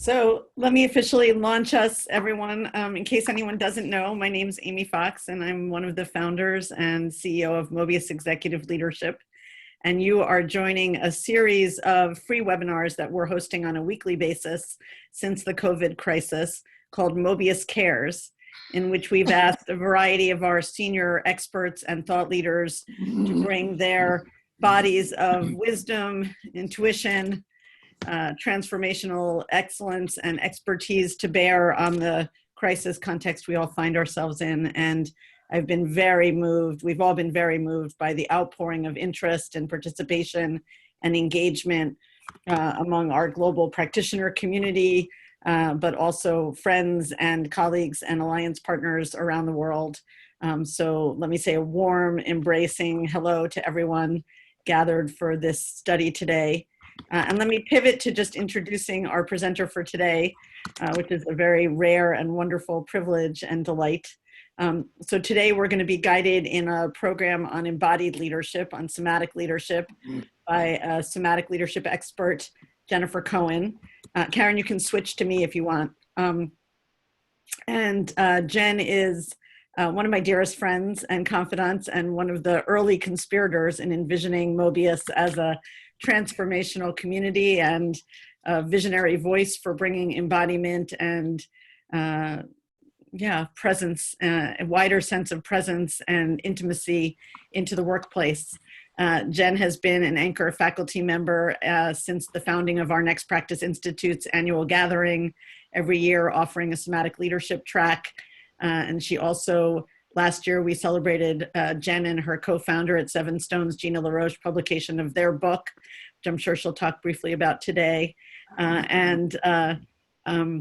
So let me officially launch us, everyone. In case anyone doesn't know, my name is Amy Fox, and I'm one of the founders and CEO of Mobius Executive Leadership. And you are joining a series of free webinars that we're hosting on a weekly basis since the COVID crisis called Mobius Cares, in which we've asked a variety of our senior experts and thought leaders to bring their bodies of wisdom, intuition, transformational excellence and expertise to bear on the crisis context we all find ourselves in. And I've been very moved, we've all been very moved by the outpouring of interest and participation and engagement among our global practitioner community, but also friends and colleagues and alliance partners around the world. So let me say a warm, embracing hello to everyone gathered for this study today. And let me pivot to just introducing our presenter for today, which is a very rare and wonderful privilege and delight. So today we're going to be guided in a program on embodied leadership, on somatic leadership, by a somatic leadership expert, Jennifer Cohen. Karen, you can switch to me if you want. Jen is one of my dearest friends and confidants, and one of the early conspirators in envisioning Mobius as a transformational community and a visionary voice for bringing embodiment and presence, a wider sense of presence and intimacy into the workplace. Jen has been an anchor faculty member since the founding of our Next Practice Institute's annual gathering, every year offering a somatic leadership track. And she also, last year we celebrated Jen and her co-founder at Seven Stones, Gina LaRoche, publication of their book, which I'm sure she'll talk briefly about today.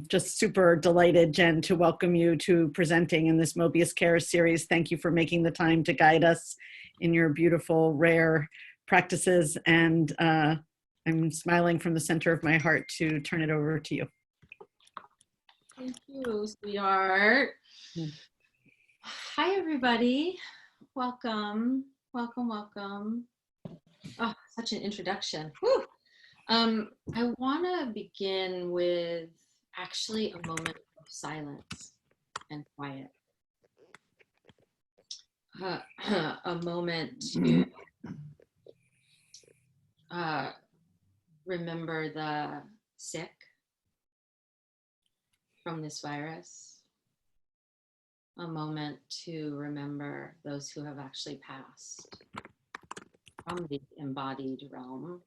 Just super delighted, Jen, to welcome you to presenting in this Mobius Cares series. Thank you for making the time to guide us in your beautiful, rare practices. And I'm smiling from the center of my heart to turn it over to you. Thank you, sweetheart. Hi, everybody. Welcome, welcome, welcome. Oh, such an introduction. Whew. I want to begin with actually a moment of silence and quiet. A moment to remember the sick from this virus. A moment to remember those who have actually passed from the embodied realm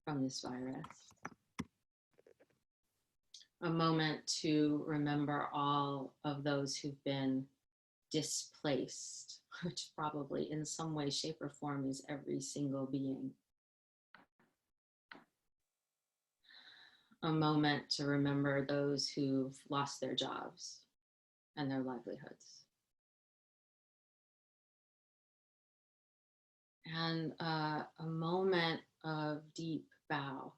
from this virus. A moment to remember all of those who've been displaced, which probably in some way, shape, or form is every single being. A moment to remember those who've lost their jobs and their livelihoods. And a moment of deep bow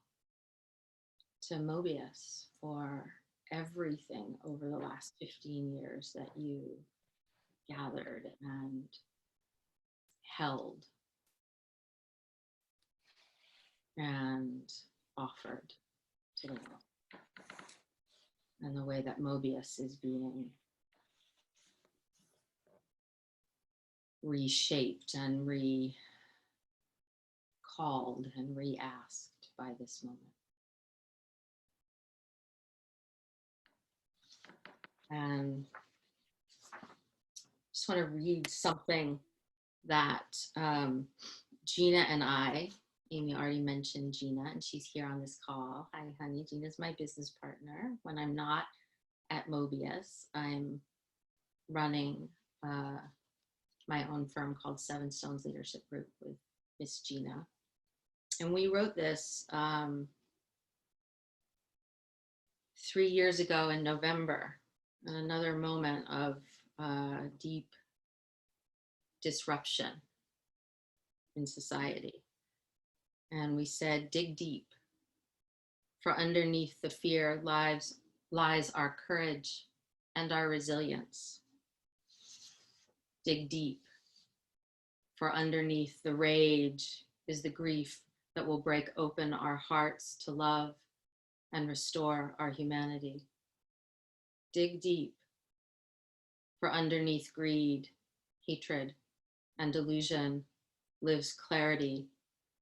to Mobius for everything over the last 15 years that you gathered and held and offered to the world, and the way that Mobius is being reshaped and recalled and re-asked by this moment. And just want to read something that Gina and I, Amy already mentioned Gina, and she's here on this call. Hi, honey. Gina's my business partner. When I'm not at Mobius, I'm running my own firm called Seven Stones Leadership Group with Miss Gina. And we wrote this 3 years ago in November, another moment of deep disruption in society. And we said, dig deep, for underneath the fear lies our courage and our resilience. Dig deep, for underneath the rage is the grief that will break open our hearts to love and restore our humanity. Dig deep, for underneath greed, hatred, and delusion lives clarity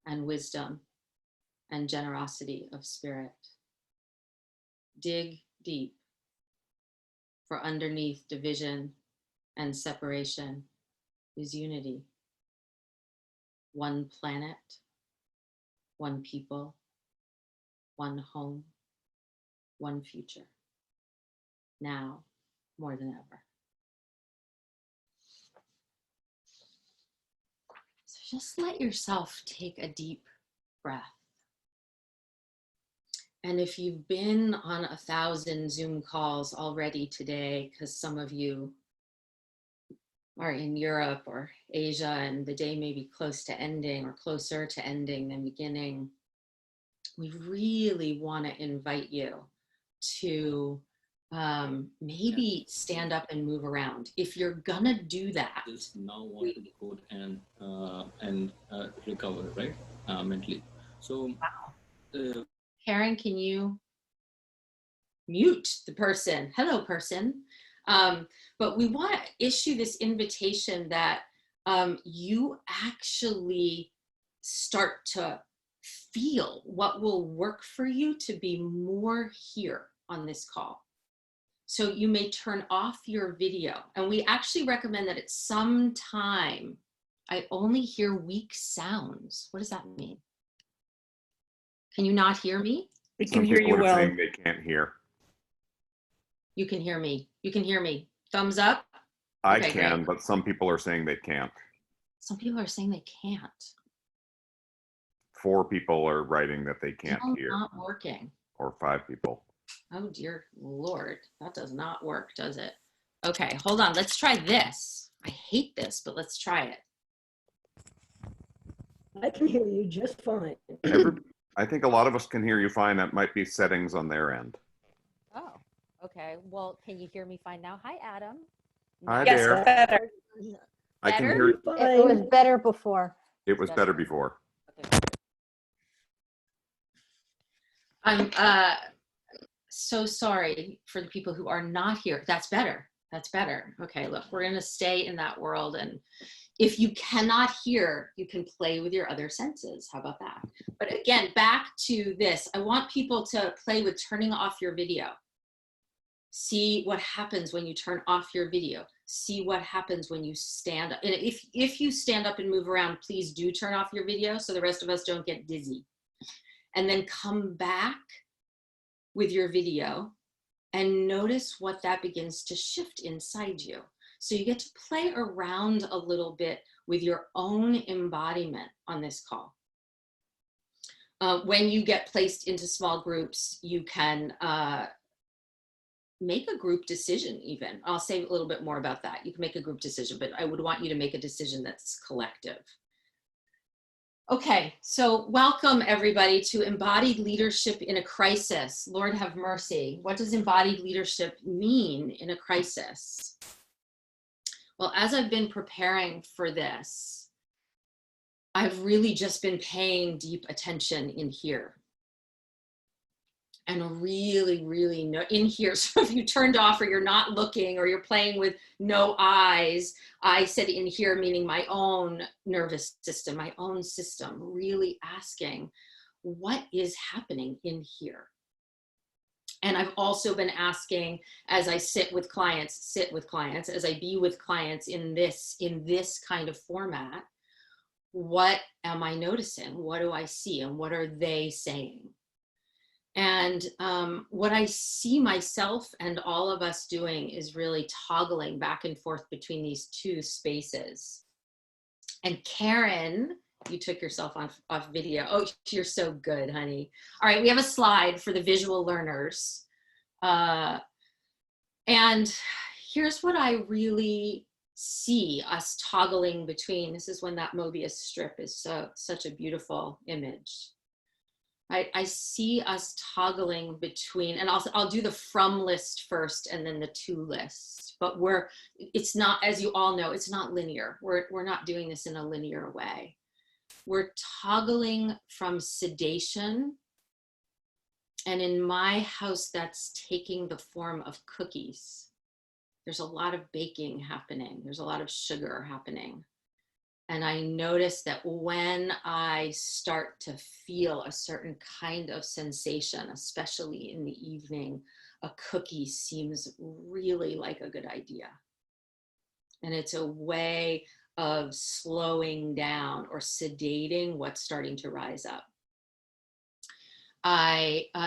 and wisdom and generosity of spirit. Dig deep, for underneath division and separation is unity. One planet, one people, one home, one future. Now more than ever. So just let yourself take a deep breath. And if you've been on 1,000 Zoom calls already today, because some of you are in Europe or Asia and the day may be close to ending or closer to ending than beginning, we really want to invite you to maybe stand up and move around. If you're gonna do that, now want to decode and recover, right? Mentally. So, wow. Karen, can you mute the person? Hello, person. But we want to issue this invitation that you actually start to feel what will work for you to be more here on this call. So you may turn off your video, and we actually recommend that at some time, I only hear weak sounds. What does that mean? Can you not hear me? We can hear you well. Saying they can't hear. You can hear me. You can hear me. Thumbs up. I Okay, can, great. but some people are saying they can't. Some people are saying they can't. 4 people are writing that they can't Still hear. not working. Or 5 people. Oh dear Lord, that does not work, does it? Okay, hold on. Let's try this. I hate this, but let's try it. I can hear you just fine. I think a lot of us can hear you fine. That might be settings on their end. Oh, okay. Well, can you hear me fine now? Hi, Adam. Hi Yes, there. better. I can Better? hear. Fine. It was better before. It was better before. Okay. I'm so sorry for the people who are not here. That's better. That's better. Okay, look, we're going to stay in that world. And if you cannot hear, you can play with your other senses. How about that? But again, back to this. I want people to play with turning off your video. See what happens when you turn off your video. See what happens when you stand up. And if you stand up and move around, please do turn off your video so the rest of us don't get dizzy. And then come back with your video and notice what that begins to shift inside you. So you get to play around a little bit with your own embodiment on this call. When you get placed into small groups, you can make a group decision even. I'll say a little bit more about that. You can make a group decision, but I would want you to make a decision that's collective. Okay, so welcome everybody to Embodied Leadership in a Crisis. Lord have mercy. What does embodied leadership mean in a crisis? Well, as I've been preparing for this, I've really just been paying deep attention in here. And really, really in here. So if you turned off or you're not looking or you're playing with no eyes, I said in here, meaning my own nervous system, my own system, really asking what is happening in here. And I've also been asking as I sit with clients, as I be with clients in this kind of format, what am I noticing? What do I see? And what are they saying? And what I see myself and all of us doing is really toggling back and forth between these two spaces. And Karen, you took yourself off video. Oh, you're so good, honey. All right, we have a slide for the visual learners. And here's what I really see us toggling between. This is when that Mobius strip is such a beautiful image. I see us toggling between, and I'll do the from list first and then the to list, but it's not, as you all know, it's not linear. We're not doing this in a linear way. We're toggling from sedation And in my house, that's taking the form of cookies. There's a lot of baking happening. There's a lot of sugar happening. And I notice that when I start to feel a certain kind of sensation, especially in the evening, a cookie seems really like a good idea. And it's a way of slowing down or sedating what's starting to rise up.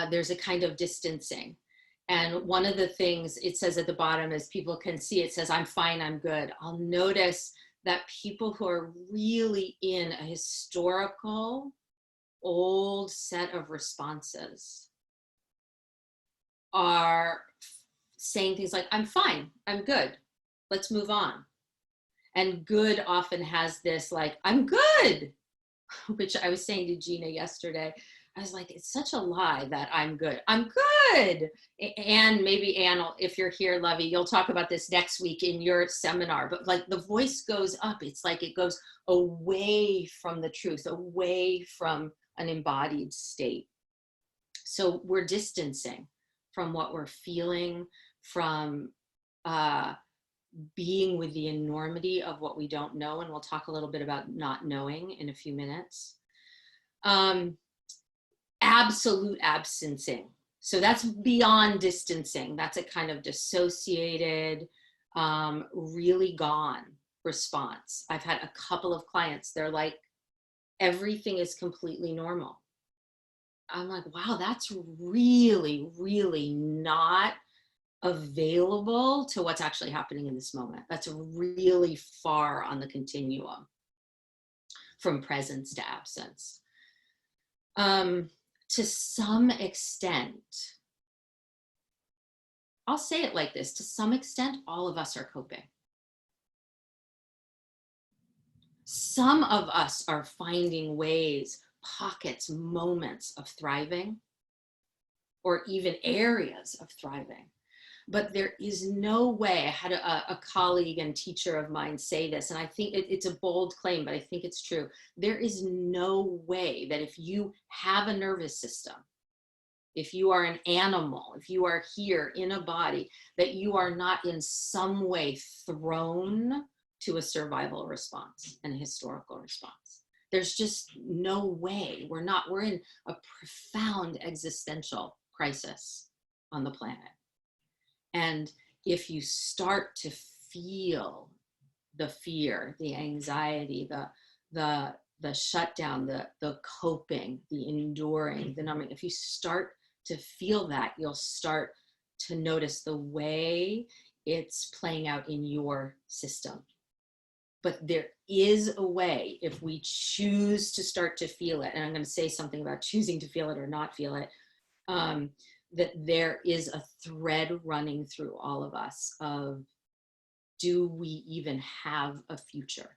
There's a kind of distancing. And one of the things it says at the bottom, as people can see, it says, I'm fine, I'm good. I'll notice that people who are really in a historical, old set of responses are saying things like, I'm fine, I'm good, let's move on. And good often has this like, I'm good, which I was saying to Gina yesterday. I was like, it's such a lie that I'm good. I'm good. And maybe Anne, if you're here, Lovey, you'll talk about this next week in your seminar, but like the voice goes up. It's like it goes away from the truth, away from an embodied state. So we're distancing from what we're feeling, from being with the enormity of what we don't know. And we'll talk a little bit about not knowing in a few minutes. Absolute absencing. So that's beyond distancing. That's a kind of dissociated, really gone response. I've had a couple of clients, they're like, everything is completely normal. I'm like, wow, that's really, really not available to what's actually happening in this moment. That's really far on the continuum from presence to absence. To some extent, I'll say it like this, to some extent, all of us are coping. Some of us are finding ways, pockets, moments of thriving, or even areas of thriving. But there is no way, I had a colleague and teacher of mine say this, and I think it's a bold claim, but I think it's true. There is no way that if you have a nervous system, if you are an animal, if you are here in a body, that you are not in some way thrown to a survival response and a historical response. There's just no way. We're in a profound existential crisis on the planet. And if you start to feel the fear, the anxiety, the shutdown, the coping, the enduring, the numbing, if you start to feel that, you'll start to notice the way it's playing out in your system. But there is a way, if we choose to start to feel it, and I'm going to say something about choosing to feel it or not feel it, that there is a thread running through all of us of, do we even have a future?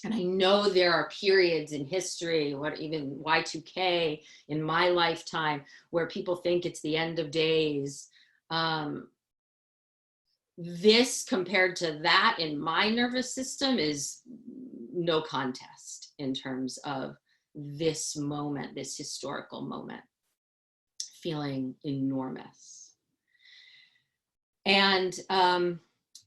And I know there are periods in history, what even Y2K in my lifetime, where people think it's the end of days. This compared to that in my nervous system is no contest in terms of this moment, this historical moment, feeling enormous. And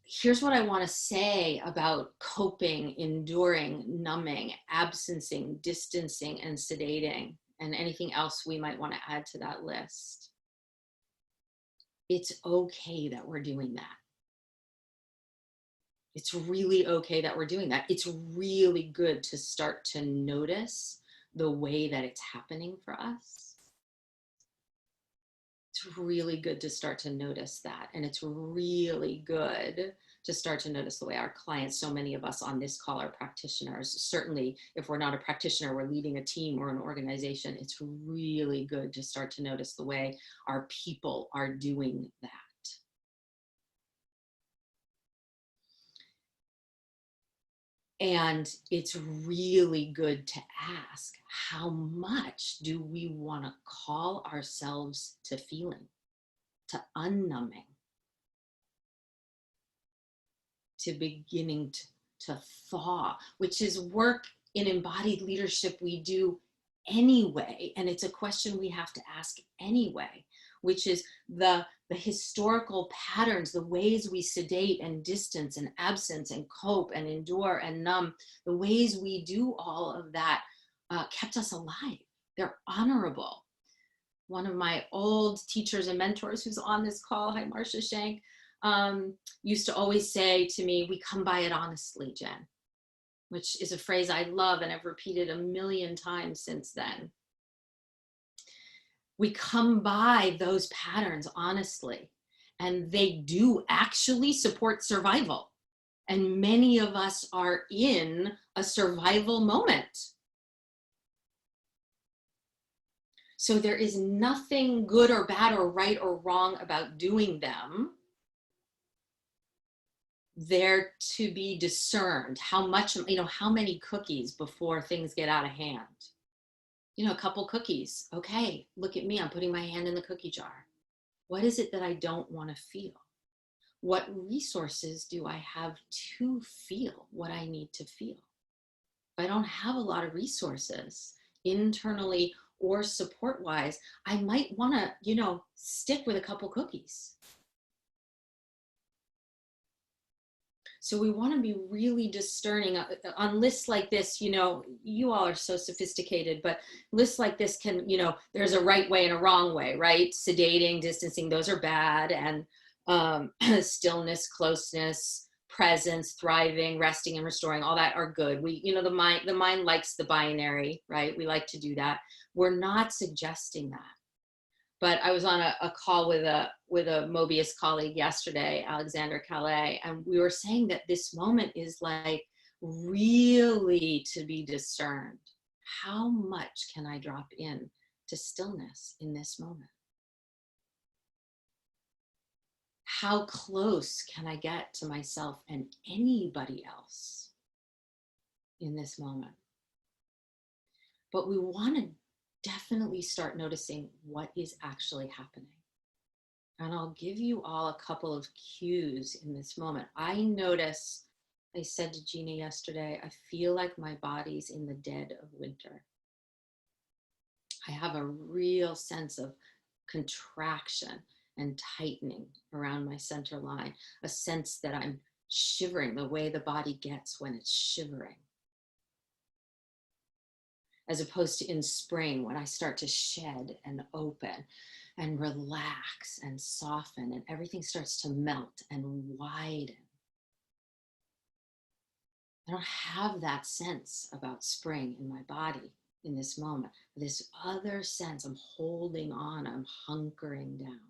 here's what I want to say about coping, enduring, numbing, absencing, distancing, and sedating, and anything else we might want to add to that list. It's okay that we're doing that. It's really okay that we're doing that. It's really good to start to notice the way that it's happening for us. It's really good to start to notice that. And it's really good to start to notice the way our clients, so many of us on this call are practitioners. Certainly, if we're not a practitioner, we're leading a team or an organization. It's really good to start to notice the way our people are doing that. And it's really good to ask, how much do we want to call ourselves to feeling, to unnumbing, to beginning to thaw, which is work in embodied leadership we do anyway, and it's a question we have to ask anyway, which is the historical patterns, the ways we sedate and distance and absence and cope and endure and numb, the ways we do all of that kept us alive. They're honorable. One of my old teachers and mentors who's on this call, hi Marcia Shank, used to always say to me, we come by it honestly, Jen, which is a phrase I love and I've repeated a million times since then. We come by those patterns honestly, and they do actually support survival. And many of us are in a survival moment. So there is nothing good or bad or right or wrong about doing them. They're to be discerned. How much, how many cookies before things get out of hand? A couple cookies. Okay, look at me, I'm putting my hand in the cookie jar. What is it that I don't want to feel? What resources do I have to feel what I need to feel? If I don't have a lot of resources internally or support-wise, I might want to, stick with a couple cookies. So we want to be really discerning on lists like this. You all are so sophisticated, but lists like this can, there's a right way and a wrong way, right? Sedating, distancing, those are bad. And stillness, closeness, presence, thriving, resting and restoring, all that are good. The mind likes the binary, right? We like to do that. We're not suggesting that. But I was on a call with a Mobius colleague yesterday, Alexander Calais, and we were saying that this moment is like really to be discerned. How much can I drop in to stillness in this moment? How close can I get to myself and anybody else in this moment? But we want to definitely start noticing what is actually happening. And I'll give you all a couple of cues in this moment. I notice, I said to Gina yesterday, I feel like my body's in the dead of winter. I have a real sense of contraction and tightening around my center line, a sense that I'm shivering the way the body gets when it's shivering. As opposed to in spring when I start to shed and open and relax and soften and everything starts to melt and widen. I don't have that sense about spring in my body in this moment. This other sense, I'm holding on, I'm hunkering down.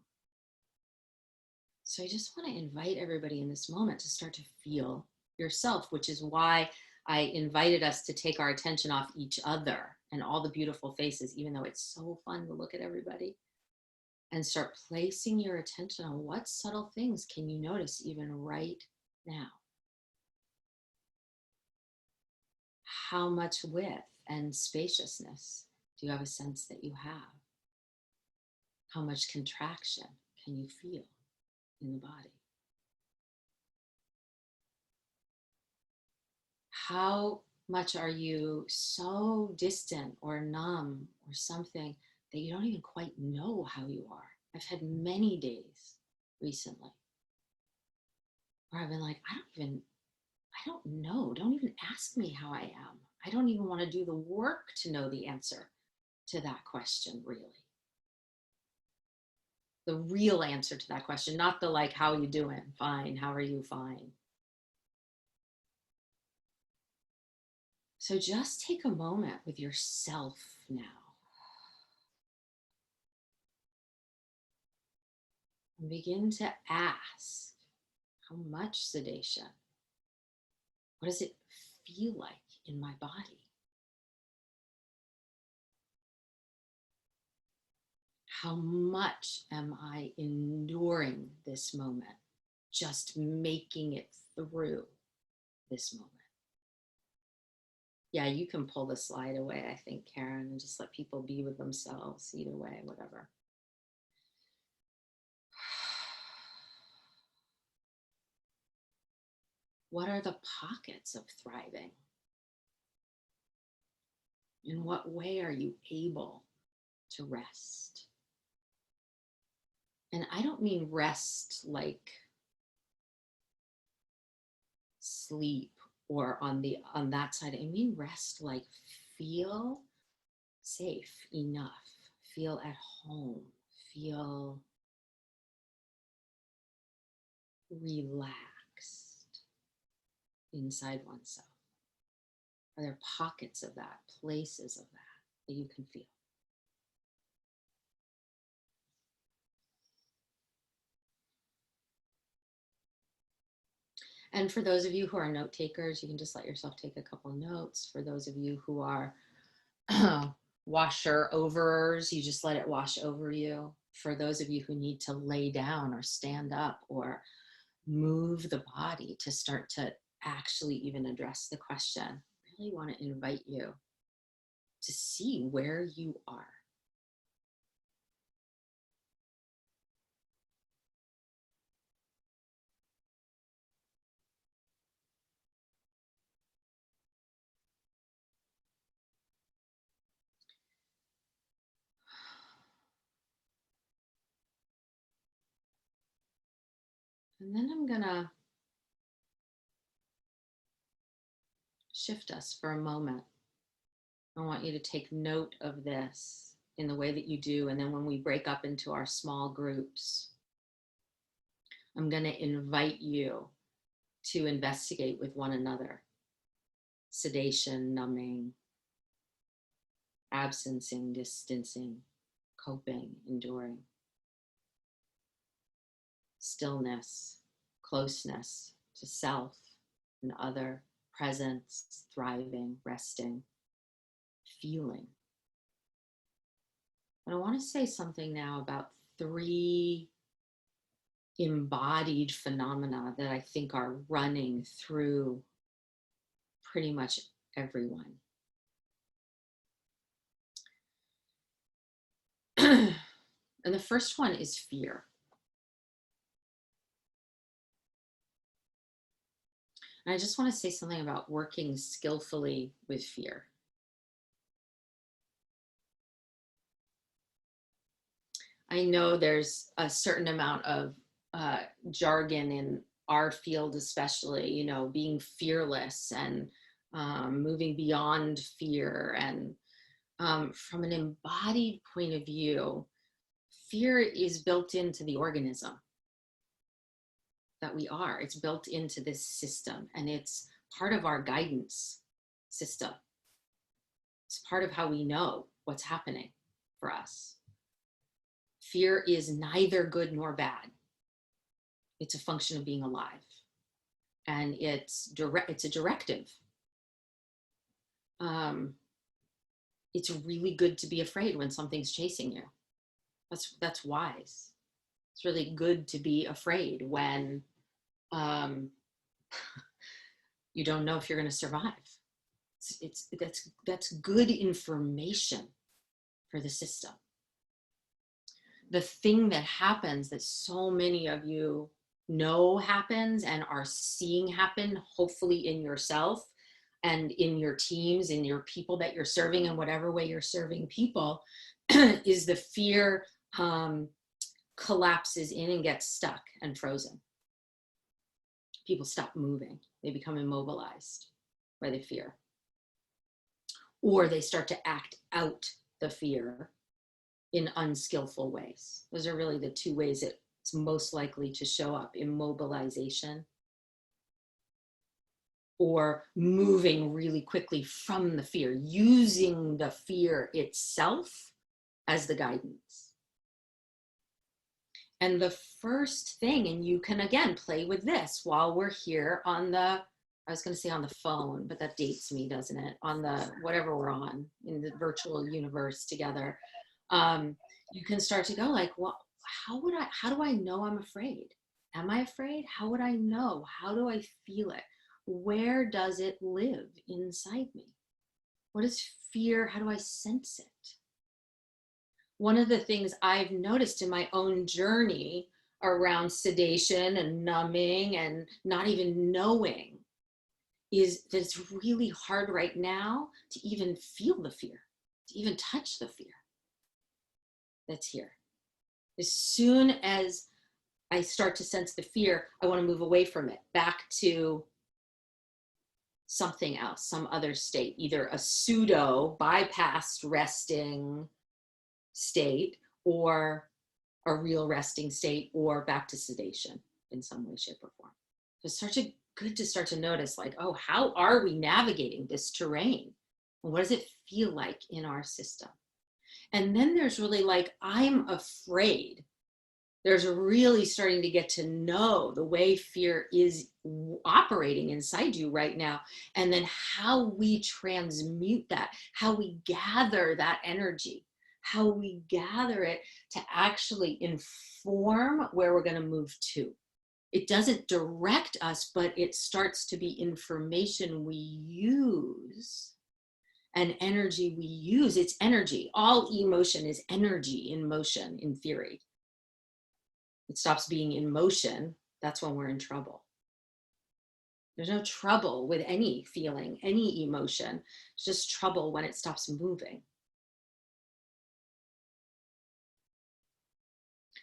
So I just want to invite everybody in this moment to start to feel yourself, which is why I invited us to take our attention off each other and all the beautiful faces, even though it's so fun to look at everybody, and start placing your attention on what subtle things can you notice even right now. How much width and spaciousness do you have a sense that you have? How much contraction can you feel in the body? How much are you so distant or numb or something that you don't even quite know how you are? I've had many days recently where I've been like, I don't know. Don't even ask me how I am. I don't even want to do the work to know the answer to that question, really. The real answer to that question, not the like, how are you doing? Fine. How are you? Fine. So just take a moment with yourself now. And begin to ask, how much sedation? What does it feel like in my body? How much am I enduring this moment? Just making it through this moment. Yeah, you can pull the slide away, I think, Karen, and just let people be with themselves either way, whatever. What are the pockets of thriving? In what way are you able to rest? And I don't mean rest like sleep or on that side. I mean rest like feel safe enough, feel at home, feel relaxed inside oneself. Are there pockets of that, places of that you can feel? And for those of you who are note takers, you can just let yourself take a couple of notes. For those of you who are washer overs, you just let it wash over you. For those of you who need to lay down or stand up or move the body to start to actually even address the question, I really want to invite you to see where you are. And then I'm gonna shift us for a moment. I want you to take note of this in the way that you do. And then when we break up into our small groups, I'm gonna invite you to investigate with one another. Sedation, numbing, absencing, distancing, coping, enduring. Stillness, closeness to self and other, presence, thriving, resting, feeling. And I want to say something now about 3 embodied phenomena that I think are running through pretty much everyone. And the first one is fear. And I just want to say something about working skillfully with fear. I know there's a certain amount of jargon in our field, especially, you know, being fearless and moving beyond fear. And from an embodied point of view, fear is built into the organism that we are. It's built into this system, and it's part of our guidance system. It's part of how we know what's happening for us. Fear is neither good nor bad. It's a function of being alive, and it's a directive. It's really good to be afraid when something's chasing you. That's wise. It's really good to be afraid when you don't know if you're going to survive. That's good information for the system. The thing that happens that so many of you know happens and are seeing happen, hopefully in yourself and in your teams, in your people that you're serving, in whatever way you're serving people, is the fear collapses in and gets stuck and frozen. People stop moving. They become immobilized by the fear. Or they start to act out the fear in unskillful ways. Those are really the 2 ways it's most likely to show up: immobilization or moving really quickly from the fear, using the fear itself as the guidance. And the first thing, and you can again play with this while we're here on the, I was going to say on the phone, but that dates me, doesn't it? On the, whatever we're on in the virtual universe together. You can start to go like, well, how do I know I'm afraid? Am I afraid? How would I know? How do I feel it? Where does it live inside me? What is fear? How do I sense it? One of the things I've noticed in my own journey around sedation and numbing and not even knowing is that it's really hard right now to even feel the fear, to even touch the fear that's here. As soon as I start to sense the fear, I want to move away from it, back to something else, some other state, either a pseudo bypassed resting state or a real resting state, or back to sedation in some way, shape, or form. So it's such a good to start to notice, like, oh, how are we navigating this terrain? And what does it feel like in our system? And then there's really like, I'm afraid. There's really starting to get to know the way fear is operating inside you right now. And then how we transmute that, how we gather that energy, how we gather it to actually inform where we're going to move to. It doesn't direct us, but it starts to be information we use and energy we use. It's energy. All emotion is energy in motion, in theory. It stops being in motion, that's when we're in trouble. There's no trouble with any feeling, any emotion. It's just trouble when it stops moving.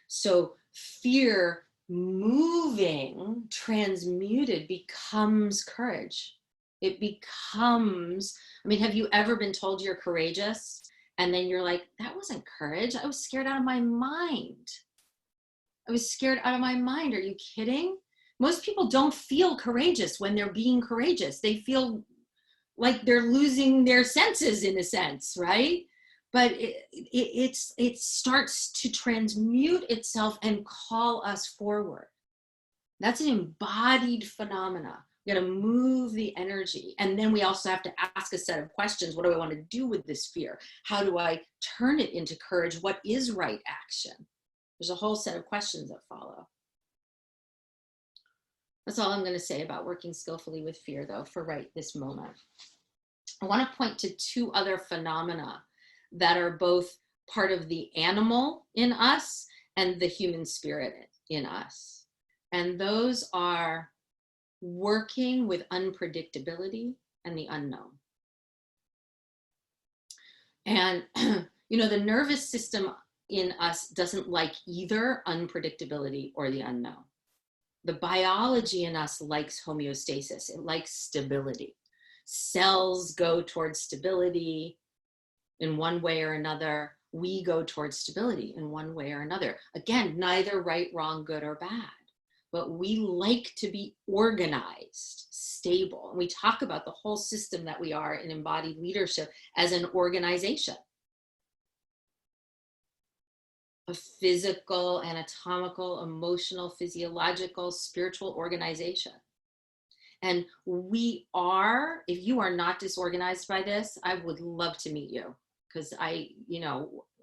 So fear moving, transmuted, becomes courage. It becomes, I mean, have you ever been told you're courageous? And then you're like, that wasn't courage. I was scared out of my mind. I was scared out of my mind. Are you kidding? Most people don't feel courageous when they're being courageous. They feel like they're losing their senses in a sense, right? But it starts to transmute itself and call us forward. That's an embodied phenomena. We got to move the energy. And then we also have to ask a set of questions. What do I want to do with this fear? How do I turn it into courage? What is right action? There's a whole set of questions that follow. That's all I'm going to say about working skillfully with fear, though, for right this moment. I want to point to two other phenomena that are both part of the animal in us and the human spirit in us. And those are working with unpredictability and the unknown. And, you know, the nervous system in us doesn't like either unpredictability or the unknown. The biology in us likes homeostasis. It likes stability. Cells go towards stability in one way or another. We go towards stability in one way or another. Again, neither right, wrong, good, or bad. But we like to be organized, stable. And we talk about the whole system that we are in embodied leadership as an organization. A physical, anatomical, emotional, physiological, spiritual organization. And we are, if you are not disorganized by this, I would love to meet you, because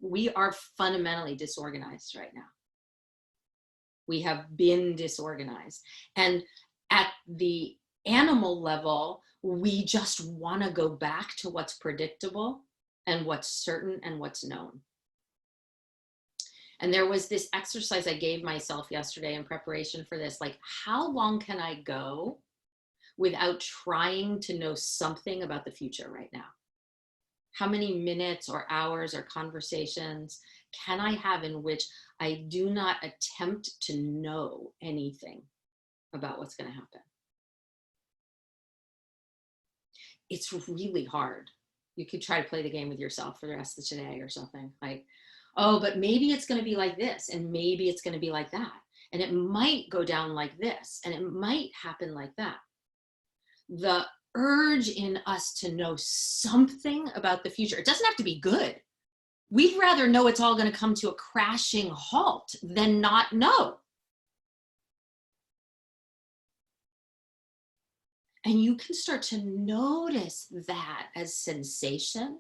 we are fundamentally disorganized right now. We have been disorganized. And at the animal level, we just want to go back to what's predictable and what's certain and what's known. And there was this exercise I gave myself yesterday in preparation for this, like, how long can I go without trying to know something about the future right now? How many minutes or hours or conversations can I have in which I do not attempt to know anything about what's going to happen? It's really hard. You could try to play the game with yourself for the rest of today or something, like, oh, but maybe it's going to be like this, and maybe it's going to be like that, and it might go down like this, and it might happen like that. The urge in us to know something about the future, it doesn't have to be good. We'd rather know it's all going to come to a crashing halt than not know. And you can start to notice that as sensation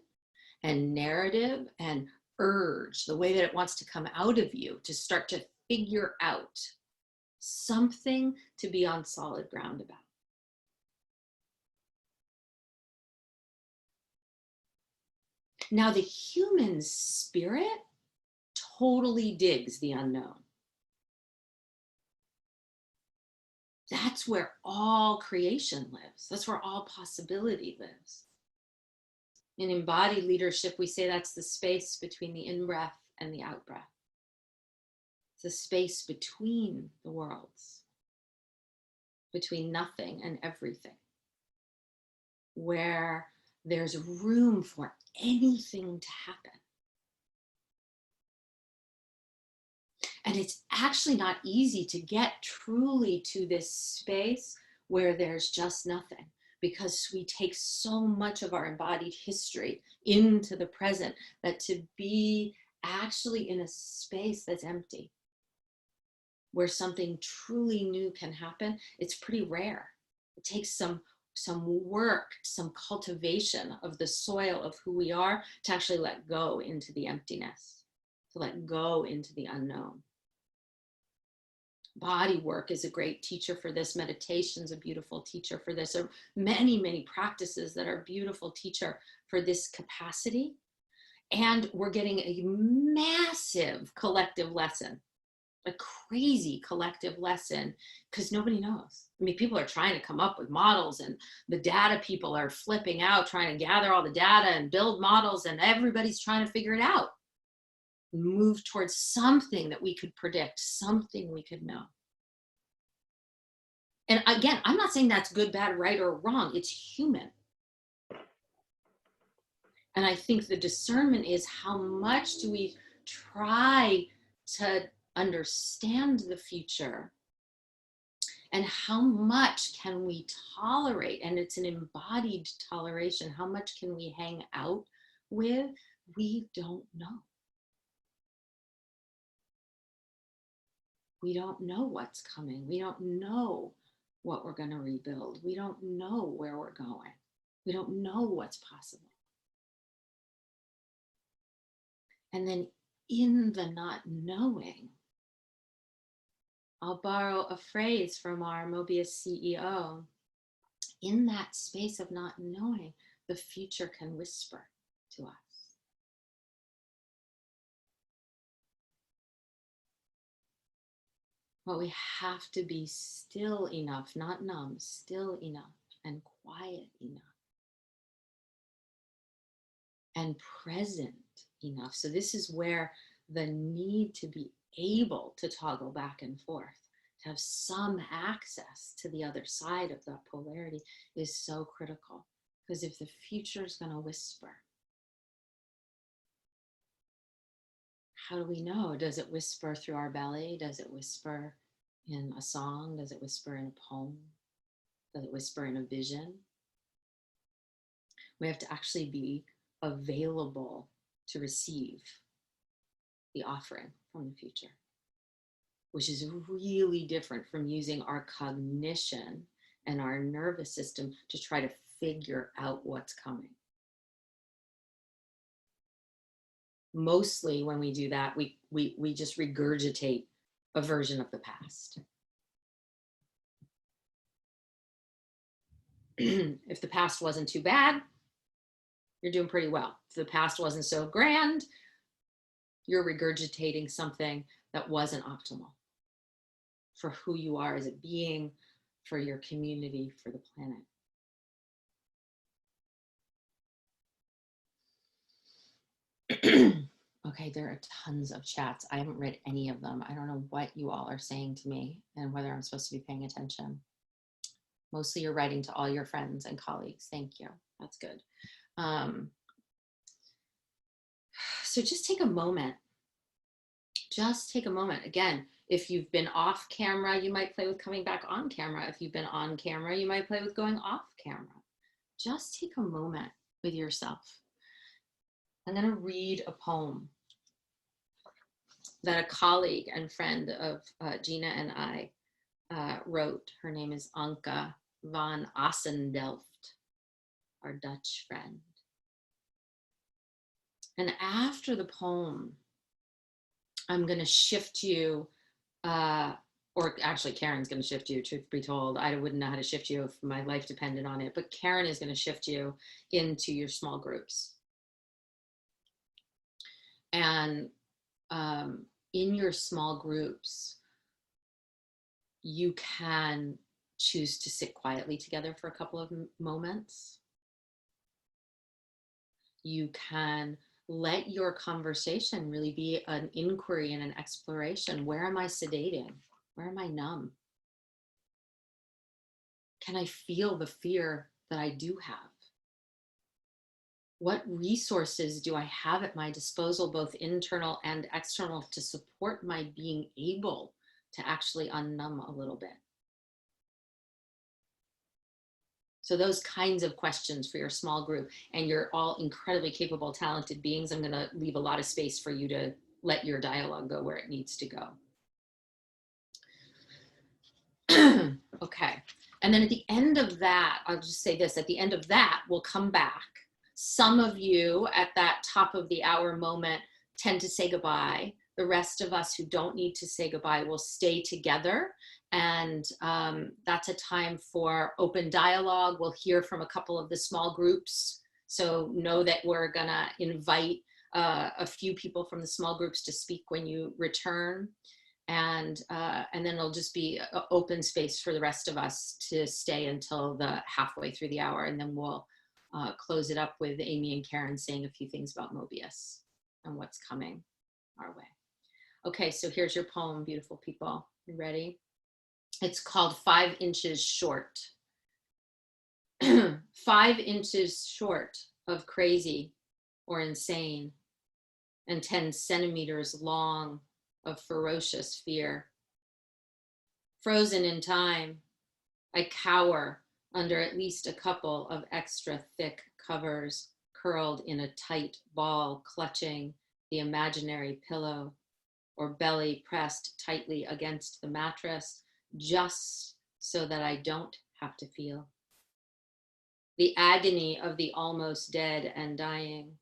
and narrative and urge, the way that it wants to come out of you, to start to figure out something to be on solid ground about. Now, the human spirit totally digs the unknown. That's where all creation lives. That's where all possibility lives. In embodied leadership, we say that's the space between the in-breath and the out-breath. It's the space between the worlds, between nothing and everything, where there's room for anything to happen. And it's actually not easy to get truly to this space where there's just nothing, because we take so much of our embodied history into the present that to be actually in a space that's empty, where something truly new can happen, it's pretty rare. It takes some work, some cultivation of the soil of who we are to actually let go into the emptiness, to let go into the unknown. Body work is a great teacher for this. Meditation's a beautiful teacher for this. There are many, many practices that are beautiful teacher for this capacity. And we're getting a massive collective lesson, a crazy collective lesson, because nobody knows. I mean, people are trying to come up with models, and the data people are flipping out, trying to gather all the data and build models, and everybody's trying to figure it out. Move towards something that we could predict, something we could know. And again, I'm not saying that's good, bad, right, or wrong. It's human. And I think the discernment is, how much do we try to understand the future, and how much can we tolerate? And it's an embodied toleration. How much can we hang out with? We don't know. We don't know what's coming. We don't know what we're going to rebuild. We don't know where we're going. We don't know what's possible. And then in the not knowing, I'll borrow a phrase from our Mobius CEO. In that space of not knowing, the future can whisper to us. But we have to be still enough, not numb, still enough and quiet enough and present enough. So this is where the need to be able to toggle back and forth, to have some access to the other side of that polarity, is so critical. Because if the future is going to whisper, how do we know? Does it whisper through our belly? Does it whisper in a song? Does it whisper in a poem? Does it whisper in a vision? We have to actually be available to receive the offering from the future, which is really different from using our cognition and our nervous system to try to figure out what's coming. Mostly when we do that, we just regurgitate a version of the past. If the past wasn't too bad, you're doing pretty well. If the past wasn't so grand, you're regurgitating something that wasn't optimal for who you are as a being, for your community, for the planet. Okay, there are tons of chats. I haven't read any of them. I don't know what you all are saying to me and whether I'm supposed to be paying attention. Mostly you're writing to all your friends and colleagues. Thank you. That's good. So just take a moment. Just take a moment. Again, if you've been off camera, you might play with coming back on camera. If you've been on camera, you might play with going off camera. Just take a moment with yourself. I'm going to read a poem that a colleague and friend of Gina and I wrote. Her name is Anke van Assendelft, our Dutch friend. And after the poem, I'm going to shift you, or actually Karen's going to shift you, truth be told. I wouldn't know how to shift you if my life depended on it, but Karen is going to shift you into your small groups. And in your small groups, you can choose to sit quietly together for a couple of moments. You can let your conversation really be an inquiry and an exploration. Where am I sedating? Where am I numb? Can I feel the fear that I do have? What resources do I have at my disposal, both internal and external, to support my being able to actually unnumb a little bit? So those kinds of questions for your small group, and you're all incredibly capable, talented beings. I'm going to leave a lot of space for you to let your dialogue go where it needs to go. Okay. And then at the end of that, I'll just say this, at the end of that, we'll come back. Some of you at that top of the hour moment tend to say goodbye. The rest of us who don't need to say goodbye will stay together. And that's a time for open dialogue. We'll hear from a couple of the small groups. So know that we're gonna invite a few people from the small groups to speak when you return. And then it'll just be an open space for the rest of us to stay until the halfway through the hour. And then we'll close it up with Amy and Karen saying a few things about Mobius and what's coming our way. Okay, so here's your poem, beautiful people. You ready? It's called 5 Inches Short. 5 inches short of crazy or insane, and 10 centimeters long of ferocious fear. Frozen in time, I cower under at least a couple of extra thick covers, curled in a tight ball, clutching the imaginary pillow, or belly pressed tightly against the mattress, just so that I don't have to feel the agony of the almost dead and dying,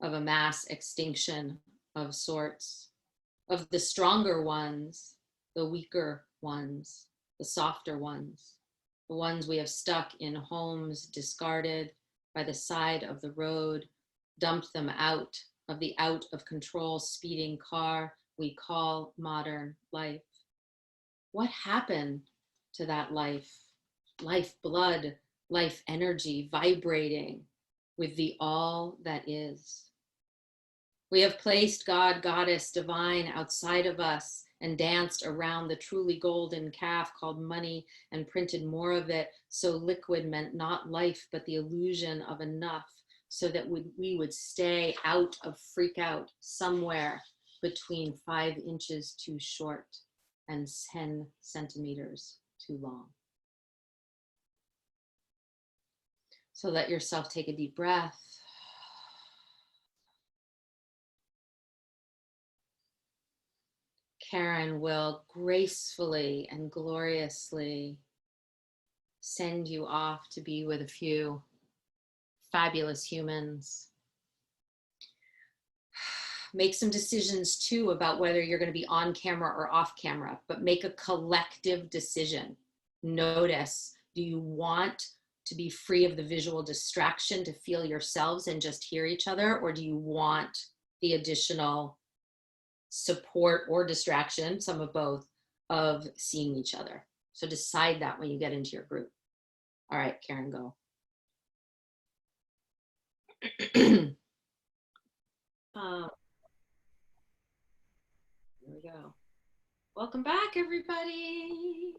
of a mass extinction of sorts, of the stronger ones, the weaker ones, the softer ones, the ones we have stuck in homes discarded by the side of the road, dumped them out of the out of control speeding car we call modern life. What happened to that life? Life blood, life energy vibrating with the all that is. We have placed God, goddess, divine outside of us and danced around the truly golden calf called money and printed more of it, so liquid meant not life but the illusion of enough, so that we would stay out of freak out somewhere between 5 inches too short and 10 centimeters too long. So let yourself take a deep breath. Karen will gracefully and gloriously send you off to be with a few fabulous humans. Make some decisions too about whether you're going to be on camera or off camera, but make a collective decision. Notice, do you want to be free of the visual distraction to feel yourselves and just hear each other? Or do you want the additional support or distraction, some of both, of seeing each other? So decide that when you get into your group. All right, Karen, go. Here we go. Welcome back, everybody.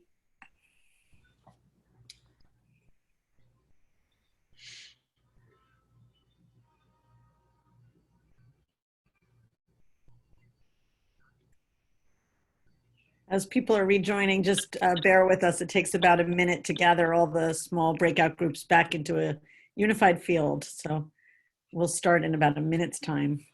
As people are rejoining, just bear with us. It takes about a minute to gather all the small breakout groups back into a unified field. So we'll start in about a minute's time.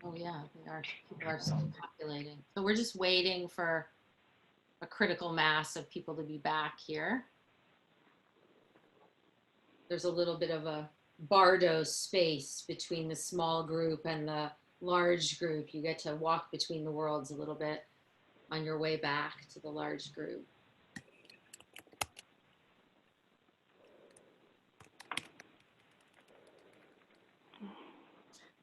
Oh yeah, people are still populating. So we're just waiting for a critical mass of people to be back here. There's a little bit of a bardo space between the small group and the large group. You get to walk between the worlds a little bit on your way back to the large group.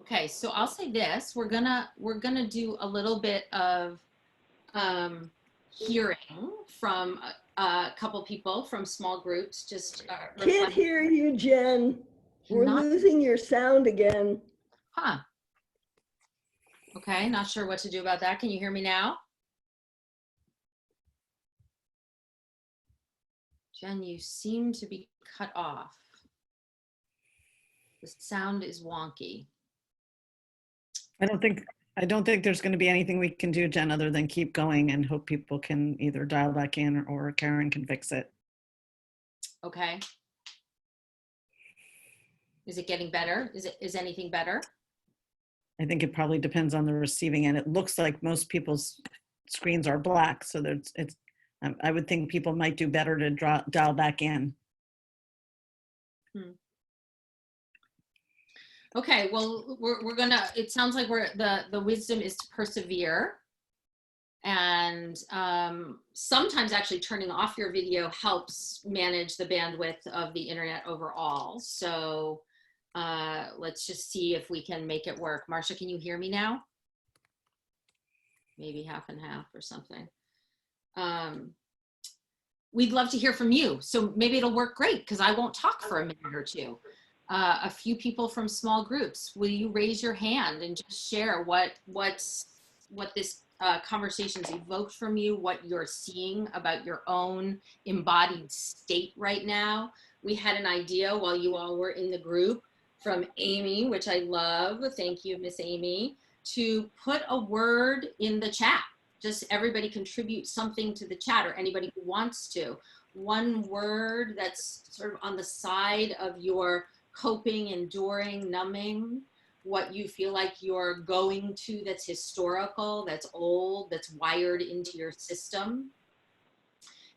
Okay, so I'll say this: we're gonna do a little bit of hearing from a couple people from small groups. Just Can't hear you, Jen. We're losing your sound again. Huh. Okay, not sure what to do about that. Can you hear me now? Jen, you seem to be cut off. The sound is wonky. I don't think there's going to be anything we can do, Jen, other than keep going and hope people can either dial back in or Karen can fix it. Okay. Is it getting better? Is anything better? I think it probably depends on the receiving end. It looks like most people's screens are black, so I would think people might do better to dial back in. Okay, well, we're gonna, it sounds like the wisdom is to persevere. And sometimes actually turning off your video helps manage the bandwidth of the internet overall. So let's just see if we can make it work. Marcia, can you hear me now? Maybe half and half or something. We'd love to hear from you. So maybe it'll work great because I won't talk for a minute or two. A few people from small groups, will you raise your hand and just share what this conversation's evoked from you, what you're seeing about your own embodied state right now? We had an idea while you all were in the group from Amy, which I love. Thank you, Miss Amy, to put a word in the chat. Just everybody contribute something to the chat, or anybody who wants to. One word that's sort of on the side of your coping, enduring, numbing, what you feel like you're going to that's historical, that's old, that's wired into your system,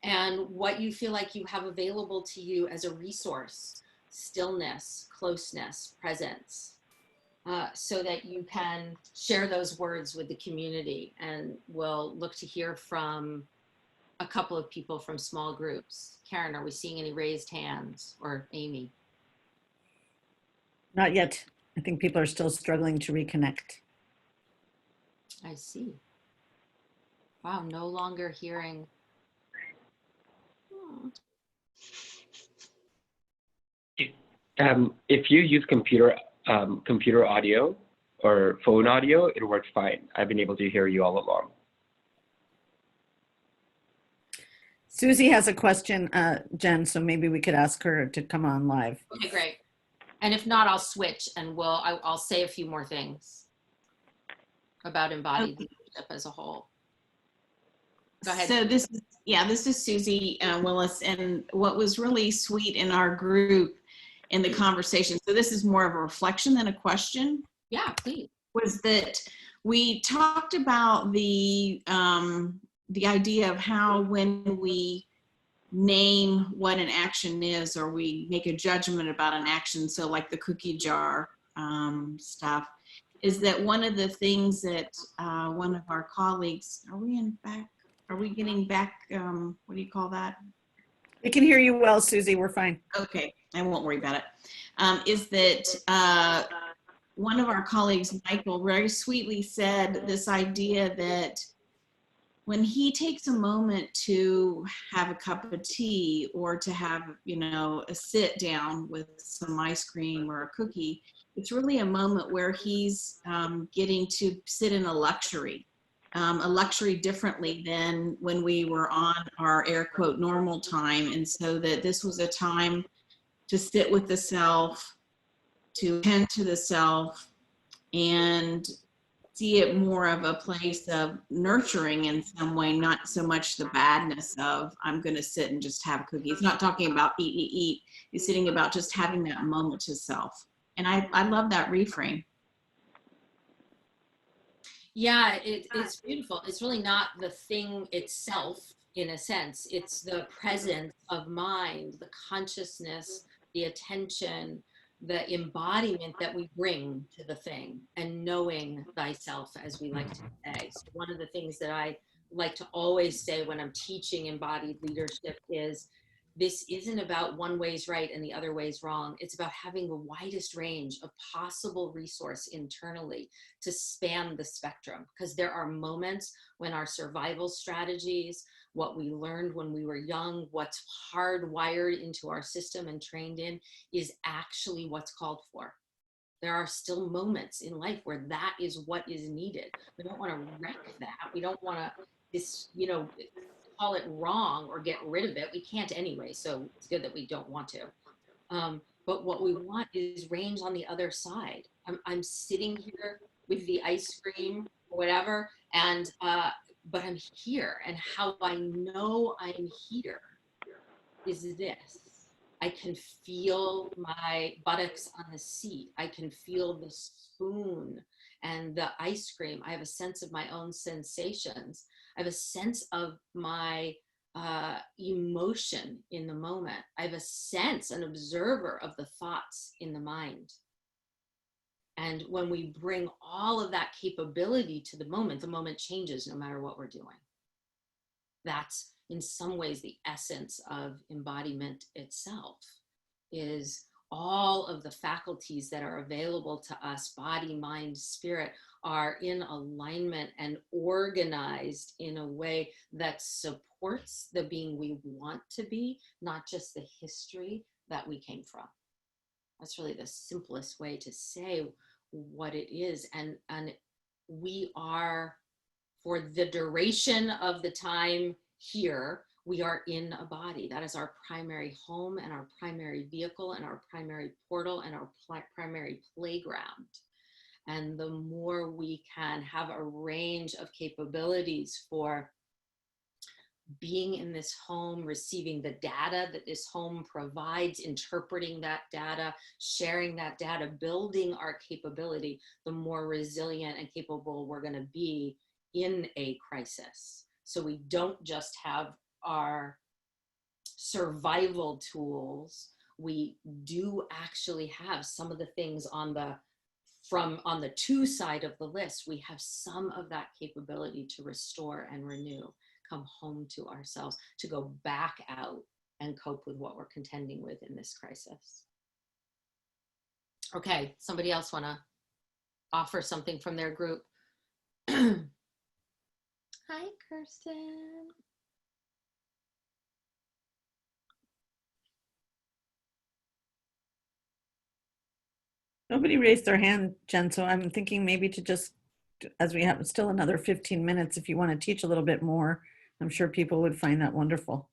and what you feel like you have available to you as a resource, stillness, closeness, presence, so that you can share those words with the community. And we'll look to hear from a couple of people from small groups. Karen, are we seeing any raised hands, or Amy? Not yet. I think people are still struggling to reconnect. I see. Wow, no longer hearing. If you use computer audio or phone audio, it works fine. I've been able to hear you all along. Susie has a question, Jen, so maybe we could ask her to come on live. Okay, great. And if not, I'll switch and I'll say a few more things about embodied leadership as a whole. Go ahead. So this is Susie Willis, and what was really sweet in our group in the conversation, so this is more of a reflection than a question. Yeah, please. Was that we talked about the idea of how when we name what an action is, or we make a judgment about an action, so like the cookie jar stuff, is that one of the things that one of our colleagues, are we getting back, what do you call that? We can hear you well, Susie, we're fine. Okay, I won't worry about it. Is that one of our colleagues, Michael, very sweetly said this idea that when he takes a moment to have a cup of tea, or to have, a sit down with some ice cream or a cookie, it's really a moment where he's getting to sit in a luxury differently than when we were on our air quote normal time. And so that this was a time to sit with the self, to tend to the self, and see it more of a place of nurturing in some way, not so much the badness of, I'm going to sit and just have a cookie. It's not talking about eat. It's sitting about just having that moment to self. And I love that reframe. Yeah, it's beautiful. It's really not the thing itself, in a sense. It's the presence of mind, the consciousness, the attention, the embodiment that we bring to the thing, and knowing thyself, as we like to say. So one of the things that I like to always say when I'm teaching embodied leadership is, this isn't about one way's right and the other way's wrong. It's about having the widest range of possible resource internally to span the spectrum, because there are moments when our survival strategies, what we learned when we were young, what's hardwired into our system and trained in, is actually what's called for. There are still moments in life where that is what is needed. We don't want to wreck that. We don't want to, call it wrong or get rid of it. We can't anyway, so it's good that we don't want to. But what we want is range on the other side. I'm sitting here with the ice cream or whatever, and but I'm here, and how I know I'm here is this. I can feel my buttocks on the seat. I can feel the spoon and the ice cream. I have a sense of my own sensations. I have a sense of my emotion in the moment. I have a sense, an observer of the thoughts in the mind. And when we bring all of that capability to the moment changes no matter what we're doing. That's in some ways the essence of embodiment itself, is all of the faculties that are available to us, body, mind, spirit, are in alignment and organized in a way that supports the being we want to be, not just the history that we came from. That's really the simplest way to say what it is. And we are, for the duration of the time here, we are in a body. That is our primary home and our primary vehicle and our primary portal and our primary playground. And the more we can have a range of capabilities for being in this home, receiving the data that this home provides, interpreting that data, sharing that data, building our capability, the more resilient and capable we're going to be in a crisis. So we don't just have our survival tools, we do actually have some of the things on the to side of the list. We have some of that capability to restore and renew, come home to ourselves, to go back out and cope with what we're contending with in this crisis. Okay, somebody else want to offer something from their group? Hi, Kirsten. Nobody raised their hand, Jen, so I'm thinking maybe to just, as we have still another 15 minutes, if you want to teach a little bit more, I'm sure people would find that wonderful.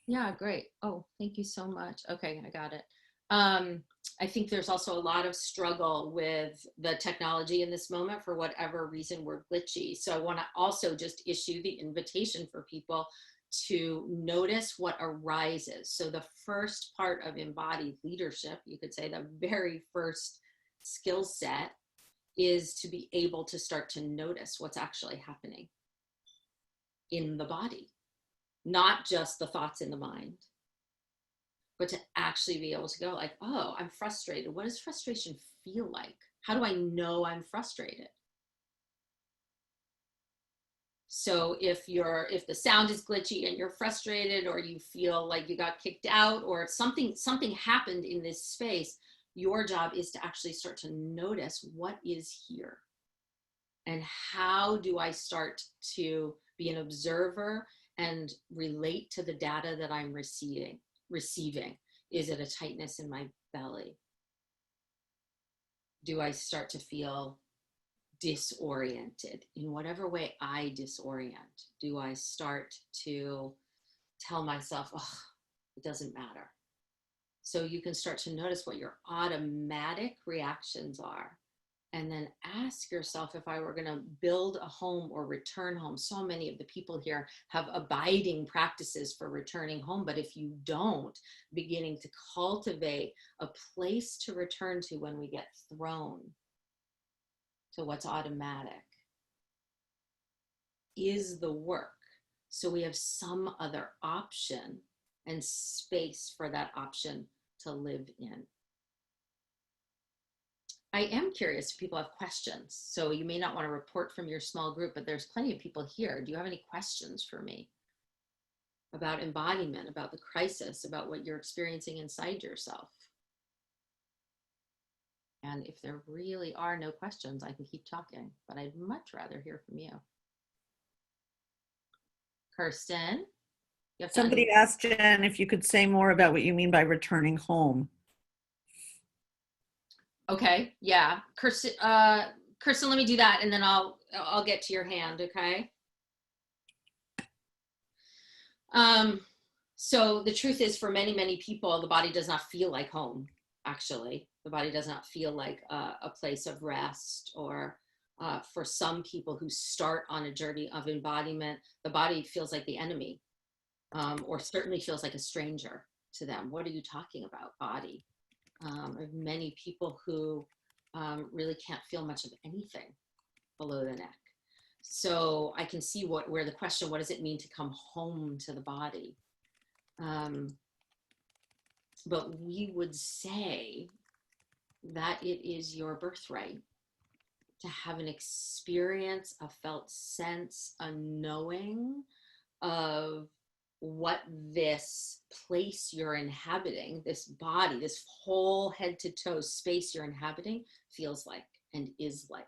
Yeah, great. Oh, thank you so much. Okay, I got it. I think there's also a lot of struggle with the technology in this moment for whatever reason we're glitchy. So I want to also just issue the invitation for people to notice what arises. So the first part of embodied leadership, you could say the very first skill set, is to be able to start to notice what's actually happening in the body, not just the thoughts in the mind, but to actually be able to go like, oh, I'm frustrated. What does frustration feel like? How do I know I'm frustrated? So if the sound is glitchy and you're frustrated, or you feel like you got kicked out, or something happened in this space, your job is to actually start to notice what is here. And how do I start to be an observer and relate to the data that I'm receiving? Is it a tightness in my belly? Do I start to feel disoriented in whatever way I disorient? Do I start to tell myself, oh, it doesn't matter? So you can start to notice what your automatic reactions are. And then ask yourself, if I were going to build a home or return home, so many of the people here have abiding practices for returning home, but if you don't, beginning to cultivate a place to return to when we get thrown to what's automatic is the work. So we have some other option and space for that option to live in. I am curious if people have questions. So you may not want to report from your small group, but there's plenty of people here. Do you have any questions for me about embodiment, about the crisis, about what you're experiencing inside yourself? And if there really are no questions, I can keep talking, but I'd much rather hear from you. Kirsten? You have to Somebody asked Jen if you could say more about what you mean by returning home. Okay, yeah. Kirsten, Kirsten, let me do that and then I'll get to your hand, okay? So the truth is, for many, many people, the body does not feel like home, actually. The body does not feel like a place of rest, or for some people who start on a journey of embodiment, the body feels like the enemy, or certainly feels like a stranger to them. What are you talking about, body? I have many people who really can't feel much of anything below the neck. So I can see where the question, what does it mean to come home to the body? But we would say that it is your birthright to have an experience, a felt sense, a knowing of what this place you're inhabiting, this body, this whole head to toe space you're inhabiting feels like and is like.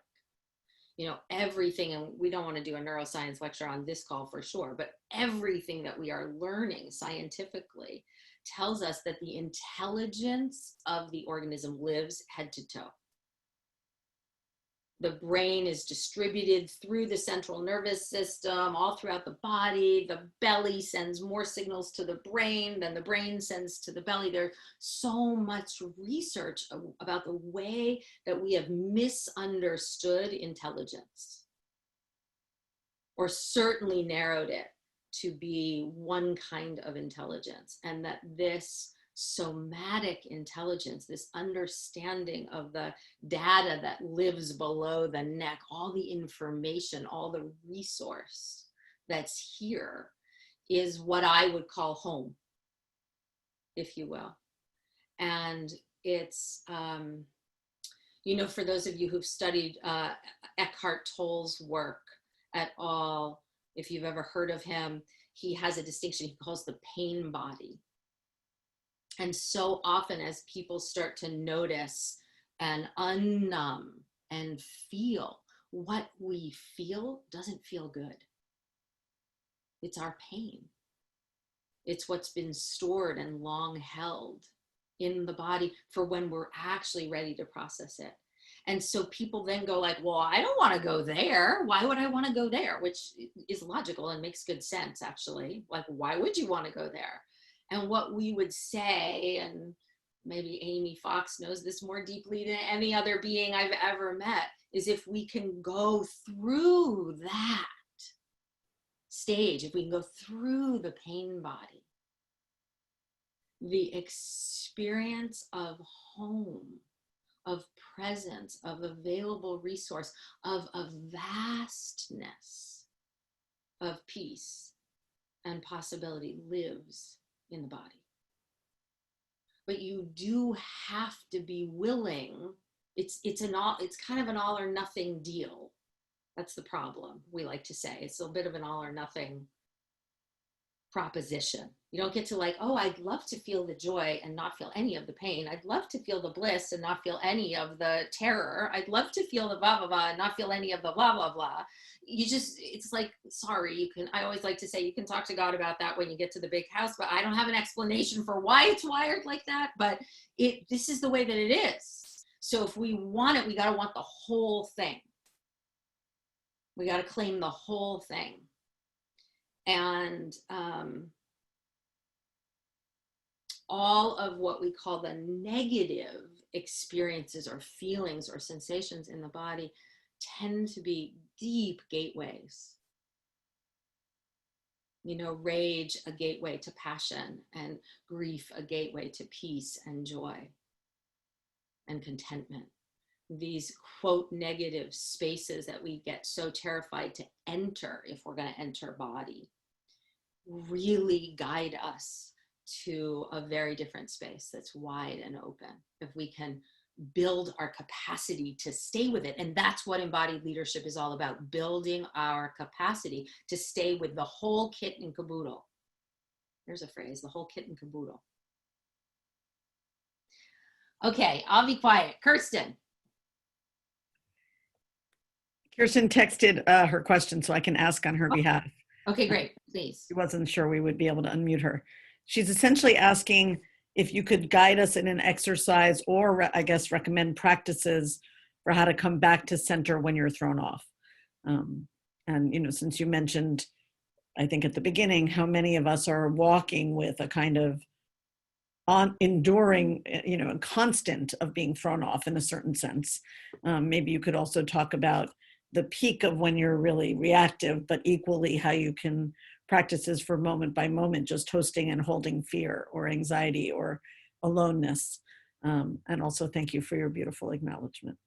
You know, everything, and we don't want to do a neuroscience lecture on this call for sure, but everything that we are learning scientifically tells us that the intelligence of the organism lives head to toe. The brain is distributed through the central nervous system, all throughout the body. The belly sends more signals to the brain than the brain sends to the belly. There's so much research about the way that we have misunderstood intelligence, or certainly narrowed it to be one kind of intelligence, and that this somatic intelligence, this understanding of the data that lives below the neck, all the information, all the resource that's here, is what I would call home, if you will. And it's, you know, for those of you who've studied Eckhart Tolle's work at all, if you've ever heard of him, he has a distinction he calls the pain body. And so often as people start to notice and unnumb and feel, what we feel doesn't feel good. It's our pain. It's what's been stored and long held in the body for when we're actually ready to process it. And so people then go like, well, I don't want to go there. Why would I want to go there? Which is logical and makes good sense, actually. Like, why would you want to go there? And what we would say, and maybe Amy Fox knows this more deeply than any other being I've ever met, is if we can go through that stage, if we can go through the pain body, the experience of home, of presence, of available resource, of a vastness of peace and possibility lives in the body. But you do have to be willing. It's kind of an all or nothing deal. That's the problem, we like to say. It's a bit of an all or nothing proposition. You don't get to like, oh, I'd love to feel the joy and not feel any of the pain. I'd love to feel the bliss and not feel any of the terror. I'd love to feel the blah, blah, blah and not feel any of the blah, blah, blah. It's like, sorry, I always like to say you can talk to God about that when you get to the big house, but I don't have an explanation for why it's wired like that, but this is the way that it is. So if we want it, we got to want the whole thing. We got to claim the whole thing. And all of what we call the negative experiences or feelings or sensations in the body tend to be deep gateways. You know, rage, a gateway to passion, and grief, a gateway to peace and joy and contentment. These quote negative spaces that we get so terrified to enter, if we're going to enter body, really guide us to a very different space that's wide and open. If we can build our capacity to stay with it. And that's what embodied leadership is all about, building our capacity to stay with the whole kit and caboodle. There's a phrase, the whole kit and caboodle. Okay, I'll be quiet. Kirsten. Kirsten texted her question so I can ask on her behalf. Okay, great, please. She wasn't sure we would be able to unmute her. She's essentially asking if you could guide us in an exercise or I guess recommend practices for how to come back to center when you're thrown off. And, you know, since you mentioned, I think at the beginning, how many of us are walking with a kind of enduring, you know, constant of being thrown off in a certain sense. Maybe you could also talk about the peak of when you're really reactive, but equally how you can practices for moment by moment, just hosting and holding fear or anxiety or aloneness. And also thank you for your beautiful acknowledgement.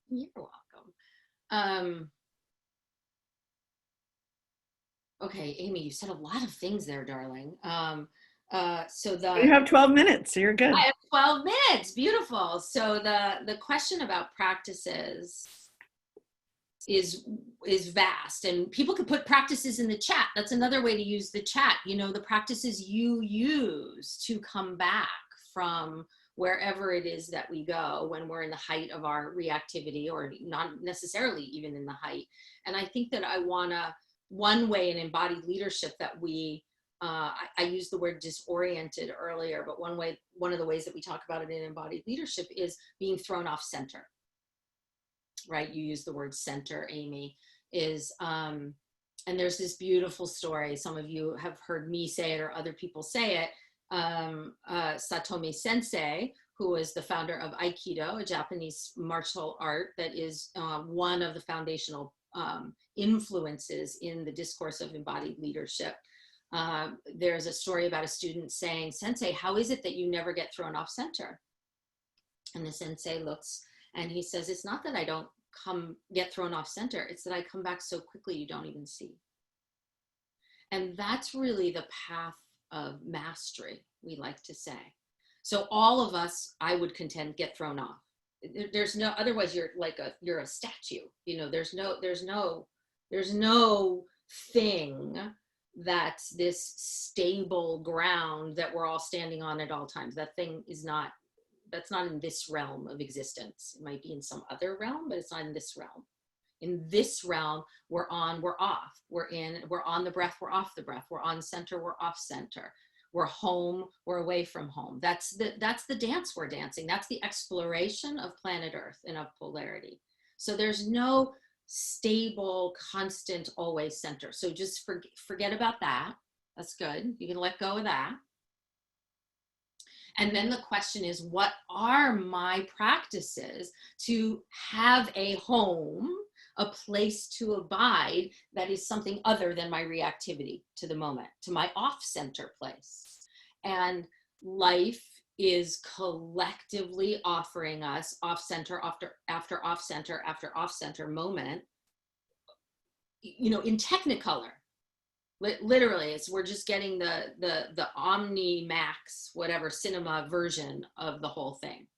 You're welcome. Okay, Amy, you said a lot of things there, darling. You have 12 minutes, so you're good. I have 12 minutes, beautiful. So the question about practices is vast, and people can put practices in the chat. That's another way to use the chat. You know, the practices you use to come back from wherever it is that we go when we're in the height of our reactivity, or not necessarily even in the height. And I think that one way in embodied leadership that we, I used the word disoriented earlier, but one of the ways that we talk about it in embodied leadership is being thrown off center. Right, you use the word center, Amy, and there's this beautiful story. Some of you have heard me say it or other people say it. Satomi Sensei, who is the founder of Aikido, a Japanese martial art that is one of the foundational influences in the discourse of embodied leadership. There's a story about a student saying, "Sensei, how is it that you never get thrown off center?" And the sensei looks and he says, "It's not that I don't get thrown off center, it's that I come back so quickly you don't even see." And that's really the path of mastery, we like to say. So all of us, I would contend, get thrown off. There's no, otherwise you're a statue. You know, there's no thing that's this stable ground that we're all standing on at all times. That thing is not, that's not in this realm of existence. It might be in some other realm, but it's not in this realm. In this realm, we're on, we're off. We're on the breath, we're off the breath. We're on center, we're off center. We're home, we're away from home. That's the dance we're dancing. That's the exploration of planet Earth and of polarity. So there's no stable, constant, always center. So just forget about that. That's good. You can let go of that. And then the question is, what are my practices to have a home, a place to abide that is something other than my reactivity to the moment, to my off-center place? And life is collectively offering us off-center after off-center after off-center moment, you know, in Technicolor. Literally, we're just getting the Omni Max, whatever, cinema version of the whole thing.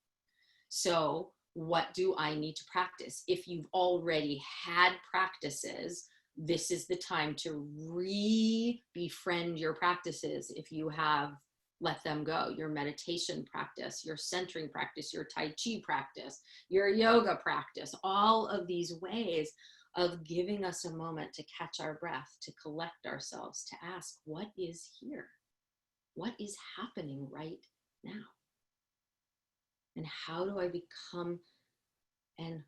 So what do I need to practice? If you've already had practices, this is the time to re-befriend your practices. If you have let them go, your meditation practice, your centering practice, your Tai Chi practice, your yoga practice, all of these ways of giving us a moment to catch our breath, to collect ourselves, to ask, what is here? What is happening right now? And how do I become, and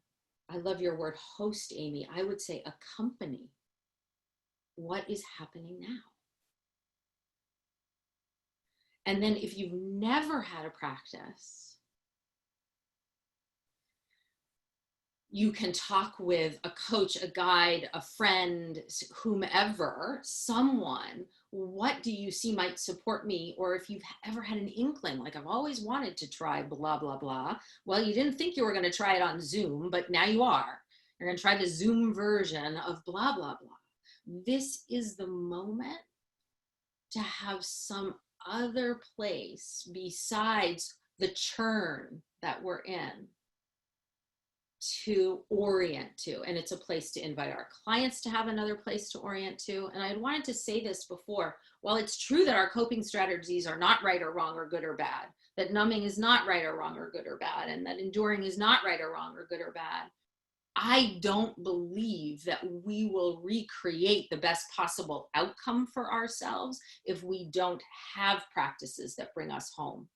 I love your word host, Amy, I would say accompany what is happening now. And then if you've never had a practice, you can talk with a coach, a guide, a friend, whomever, someone. What do you see might support me? Or if you've ever had an inkling, like I've always wanted to try blah, blah, blah. Well, you didn't think you were going to try it on Zoom, but now you are. You're going to try the Zoom version of blah, blah, blah. This is the moment to have some other place besides the churn that we're in to orient to. And it's a place to invite our clients to have another place to orient to. And I wanted to say this before, while it's true that our coping strategies are not right or wrong or good or bad, that numbing is not right or wrong or good or bad, and that enduring is not right or wrong or good or bad, I don't believe that we will recreate the best possible outcome for ourselves if we don't have practices that bring us home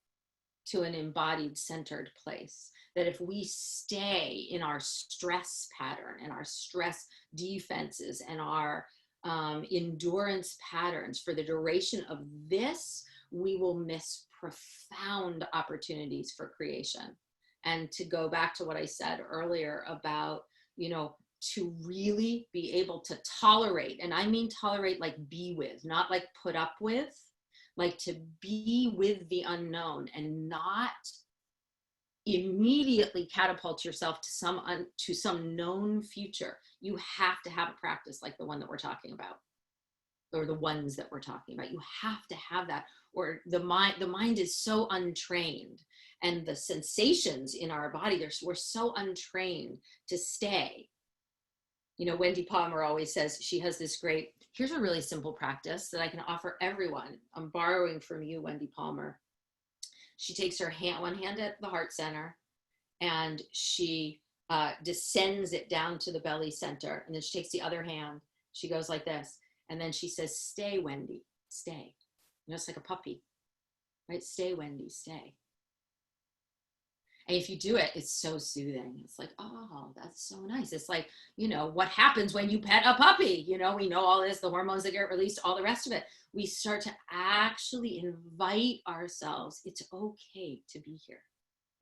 to an embodied, centered place. That if we stay in our stress pattern and our stress defenses and our endurance patterns for the duration of this, we will miss profound opportunities for creation. And to go back to what I said earlier about, to really be able to tolerate, and I mean tolerate like be with, not like put up with, like to be with the unknown and not immediately catapult yourself to some known future. You have to have a practice like the one that we're talking about, or the ones that we're talking about. You have to have that, or the mind is so untrained, and the sensations in our body, we're so untrained to stay. Wendy Palmer always says she has this great, here's a really simple practice that I can offer everyone. I'm borrowing from you, Wendy Palmer. She takes her one hand at the heart center, and she descends it down to the belly center. And then she takes the other hand. She goes like this. And then she says, stay, Wendy, stay. It's like a puppy, right? Stay, Wendy, stay. And if you do it, it's so soothing. It's like, oh, that's so nice. It's like, what happens when you pet a puppy? We know all this, the hormones that get released, all the rest of it. We start to actually invite ourselves. It's okay to be here.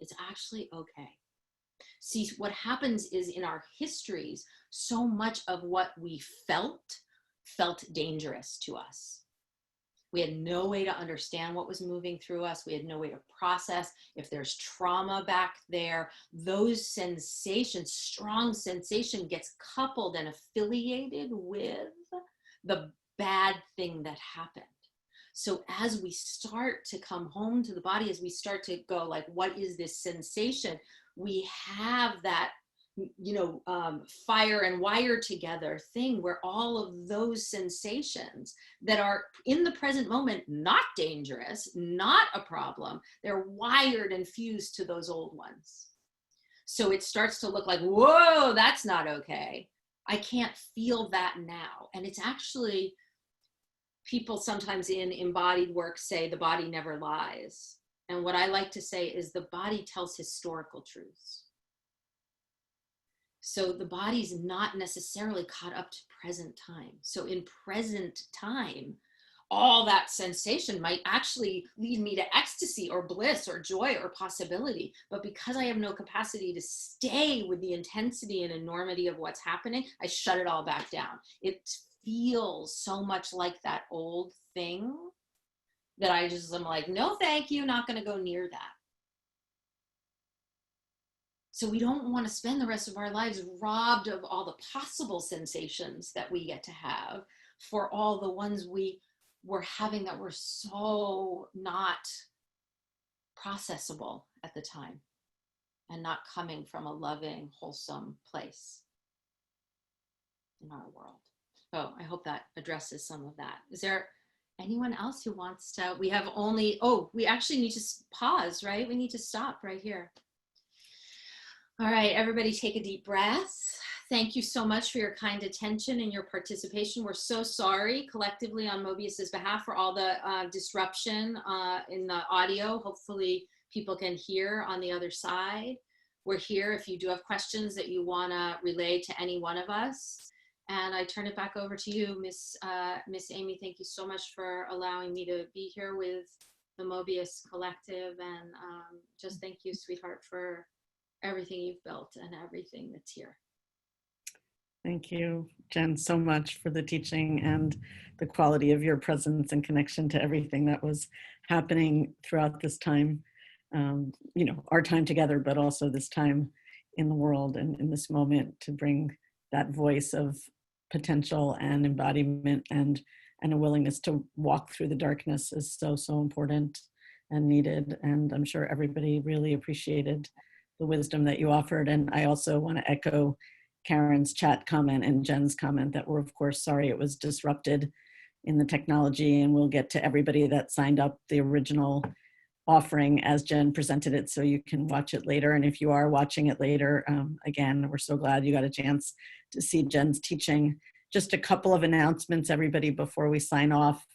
It's actually okay. See, what happens is in our histories, so much of what we felt dangerous to us. We had no way to understand what was moving through us. We had no way to process. If there's trauma back there, those sensations, strong sensation gets coupled and affiliated with the bad thing that happened. So as we start to come home to the body, as we start to go like, what is this sensation? We have that fire and wire together thing where all of those sensations that are in the present moment, not dangerous, not a problem, they're wired and fused to those old ones. So it starts to look like, whoa, that's not okay. I can't feel that now. And it's actually, people sometimes in embodied work say the body never lies. And what I like to say is the body tells historical truths. So the body's not necessarily caught up to present time. So in present time, all that sensation might actually lead me to ecstasy or bliss or joy or possibility. But because I have no capacity to stay with the intensity and enormity of what's happening, I shut it all back down. It feels so much like that old thing that I'm like, no, thank you, not going to go near that. So we don't want to spend the rest of our lives robbed of all the possible sensations that we get to have for all the ones we were having that were so not processable at the time and not coming from a loving, wholesome place in our world. So I hope that addresses some of that. Is there anyone else who wants to? We have only, we actually need to pause, right? We need to stop right here. All right, everybody take a deep breath. Thank you so much for your kind attention and your participation. We're so sorry collectively on Mobius's behalf for all the disruption in the audio. Hopefully people can hear on the other side. We're here if you do have questions that you wanna relay to any one of us. And I turn it back over to you, Miss Amy. Thank you so much for allowing me to be here with the Mobius Collective. And just thank you, sweetheart, for everything you've built and everything that's here. Thank you, Jen, so much for the teaching and the quality of your presence and connection to everything that was happening throughout this time, our time together, but also this time in the world and in this moment to bring that voice of potential and embodiment and a willingness to walk through the darkness is so, so important. and needed. And I'm sure everybody really appreciated the wisdom that you offered. And I also want to echo Karen's chat comment and Jen's comment that we're of course sorry it was disrupted in the technology, and we'll get to everybody that signed up the original offering as Jen presented it, so you can watch it later. And if you are watching it later, again, we're so glad you got a chance to see Jen's teaching. Just a couple of announcements, everybody, before we sign off.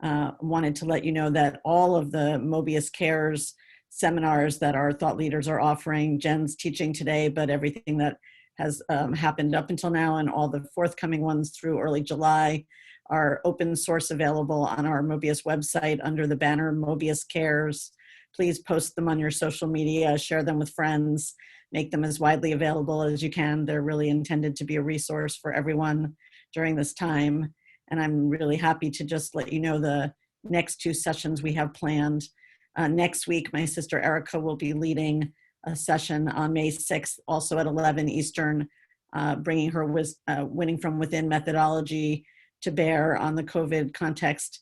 Wanted to let you know that all of the Mobius Cares seminars that our thought leaders are offering, Jen's teaching today, but everything that has happened up until now and all the forthcoming ones through early July are open source available on our Mobius website under the banner Mobius Cares. Please post them on your social media, share them with friends, make them as widely available as you can. They're really intended to be a resource for everyone during this time. And I'm really happy to just let you know the next 2 sessions we have planned. Next week, my sister Erica will be leading a session on May 6th, also at 11 Eastern, bringing her Winning from Within methodology to bear on the COVID context.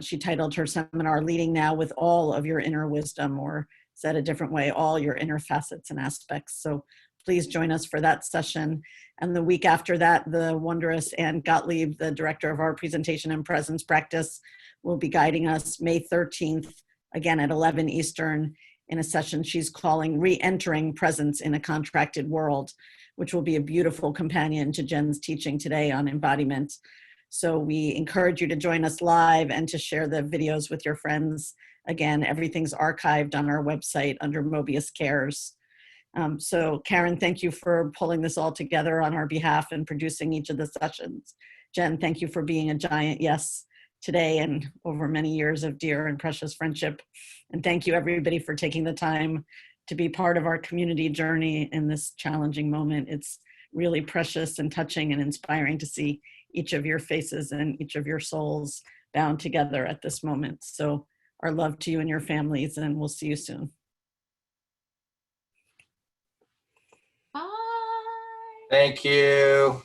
She titled her seminar, Leading Now with All of Your Inner Wisdom, or said a different way, all your inner facets and aspects. So please join us for that session. And the week after that, the Wondrous and Gottlieb, the director of our presentation and presence practice, will be guiding us May 13th, again at 11 Eastern, in a session she's calling Re-entering Presence in a Contracted World, which will be a beautiful companion to Jen's teaching today on embodiment. So we encourage you to join us live and to share the videos with your friends. Again, everything's archived on our website under Mobius Cares. So Karen, thank you for pulling this all together on our behalf and producing each of the sessions. Jen, thank you for being a giant yes today and over many years of dear and precious friendship. And thank you everybody for taking the time to be part of our community journey in this challenging moment. It's really precious and touching and inspiring to see each of your faces and each of your souls bound together at this moment. So our love to you and your families, and we'll see you soon. Bye. Thank you.